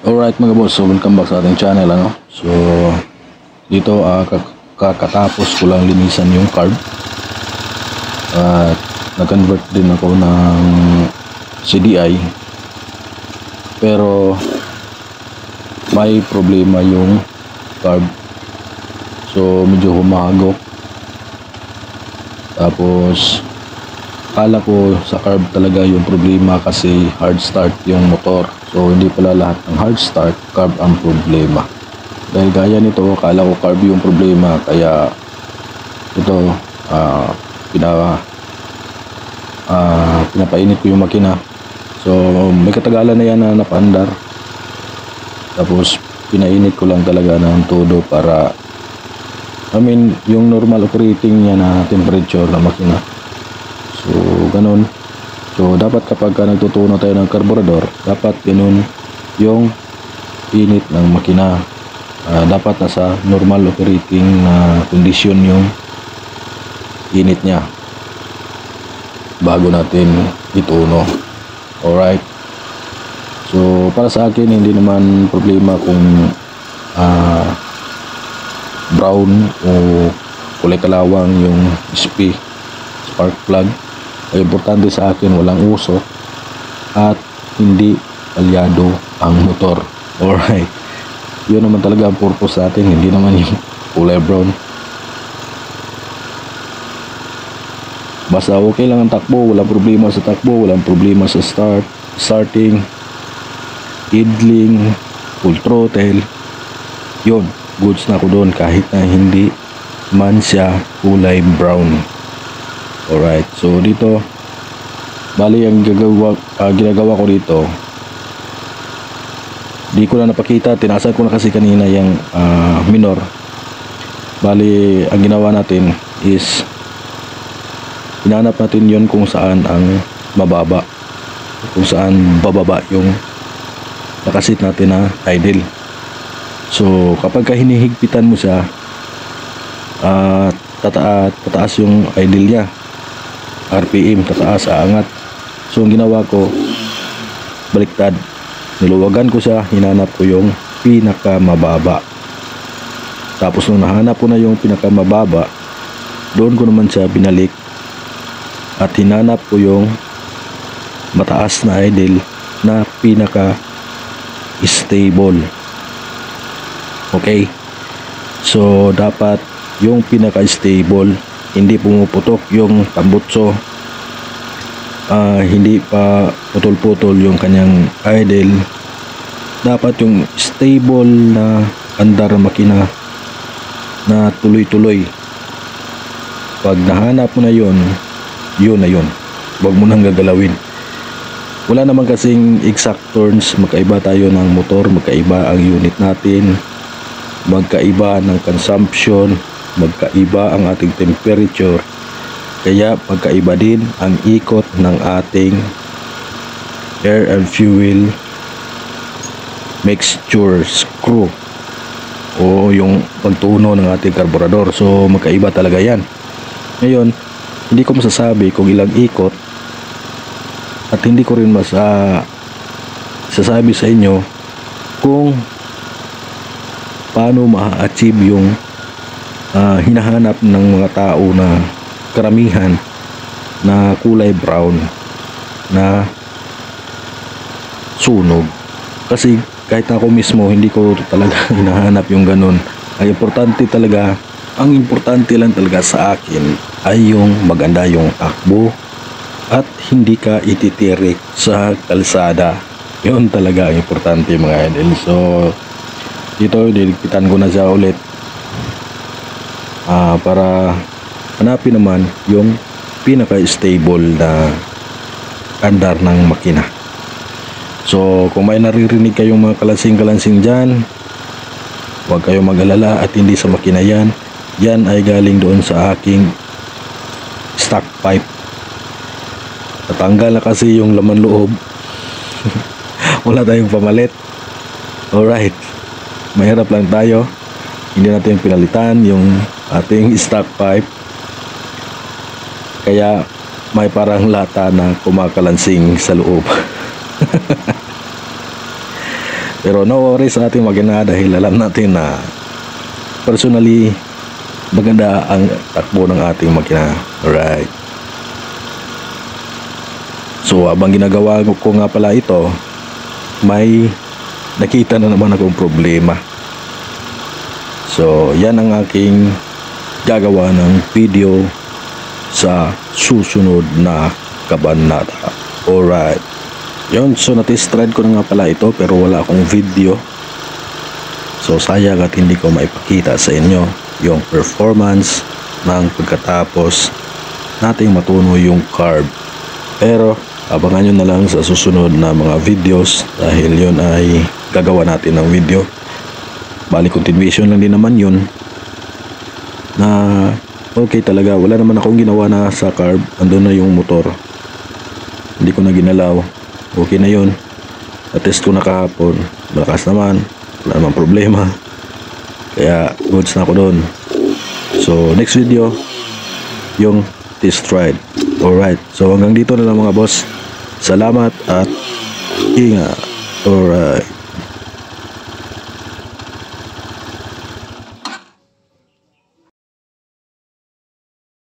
Alright mga boss, so welcome back sa ating channel So dito kakatapos ko lang linisan yung carb at nag-convert din ako ng CDI, pero may problema yung carb, so medyo humahagok. Tapos akala ko sa carb talaga yung problema kasi hard start yung motor. So hindi pala lahat ng hard start carb ang problema. Dahil gaya nito, akala ko carb yung problema, kaya ito pinapainit ko yung makina. So may katagalan na yan na napaandar. Tapos pinainit ko lang talaga ng todo para yung normal operating niya na temperature na makina. So ganun. So dapat kapag nagtutuno tayo ng karburador, dapat ganun yung init ng makina. Dapat nasa normal operating na kondisyon yung init niya bago natin ituno. Alright. So para sa akin, hindi naman problema kung brown o kulay kalawang yung spark plug. Ay importante sa akin walang usok at hindi palyado ang motor. Alright, yun naman talaga ang purpose sa atin, hindi naman yung kulay brown. Basta okay lang ang takbo, walang problema sa takbo, walang problema sa starting, idling, full throttle, yun, goods na ako doon kahit na hindi man siya kulay brown. Alright, so dito bali ang ginagawa ko dito, di ko na napakita, tinasan ko na kasi kanina yung minor. Bali ang ginawa natin is hinanap natin yon kung saan ang mababa, kung saan bababa yung nakasit natin na idle. So kapag hinihigpitan mo siya, tataas yung idle niya, RPM tataas, aangat. So ang ginawa ko, baliktad, niluwagan ko siya, hinanap ko yung pinakamababa. Tapos nung nahanap ko na yung pinakamababa, doon ko naman siya binalik at hinanap ko yung mataas na idle na pinaka stable. Okay, so dapat yung pinaka stable, hindi pumuputok yung tambutso, hindi pa putol-putol yung kanyang idle. Dapat yung stable na andar makina na tuloy-tuloy. Pag nahanap mo na yun, yun na yun, huwag mo nang gagalawin. Wala naman kasing exact turns, magkaiba tayo ng motor, magkaiba ang unit natin, magkaiba ng consumption, magkaiba ang ating temperature, kaya magkaiba din ang ikot ng ating air and fuel mixture screw o yung pagtuno ng ating karburador. So magkaiba talaga yan. Ngayon, hindi ko masasabi kung ilang ikot at hindi ko rin masasabi sa inyo kung paano ma-achieve yung hinahanap ng mga tao na karamihan na kulay brown na sunog. Kasi kahit ako mismo, hindi ko talaga hinahanap yung ganun. Ang importante lang talaga sa akin ay yung maganda yung takbo at hindi ka ititirik sa kalsada. Yun talaga ang importante mga idol. So dito diligpitan ko na siya ulit para hanapin naman yung pinaka-stable na andar ng makina. So kung may naririnig kayong mga kalansing-kalansing dyan, huwag kayong mag-alala at hindi sa makina yan. Yan ay galing doon sa aking stock pipe. Natanggal na kasi yung laman loob. Wala tayong pamalit. Alright, mahirap lang tayo, hindi natin pinalitan yung ating stock pipe, kaya may parang lata na kumakalansing sa loob. Pero no worries sa ating makina dahil alam natin na personally maganda ang takbo ng ating makina. Alright. So habang ginagawa ko nga pala ito, may nakita na naman akong problema. So yan ang aking gagawa ng video sa susunod na kabanata. Alright. Yun, so na-test ride ko na nga pala ito pero wala akong video. So sayang at hindi ko maipakita sa inyo yung performance ng pagkatapos nating matuno yung carb. Pero abangan nyo na lang sa susunod na mga videos dahil yun ay gagawa natin ng video. Bali continuation lang din naman yun na okay talaga. Wala naman akong ginawa na sa carb. Andun na yung motor. Hindi ko na ginalaw. Okay na yun. Na-test ko na kahapon. Malakas naman. Wala naman problema. Kaya goods na ako doon. So next video yung test ride. Alright. So hanggang dito na lang mga boss. Salamat at ingat. Alright.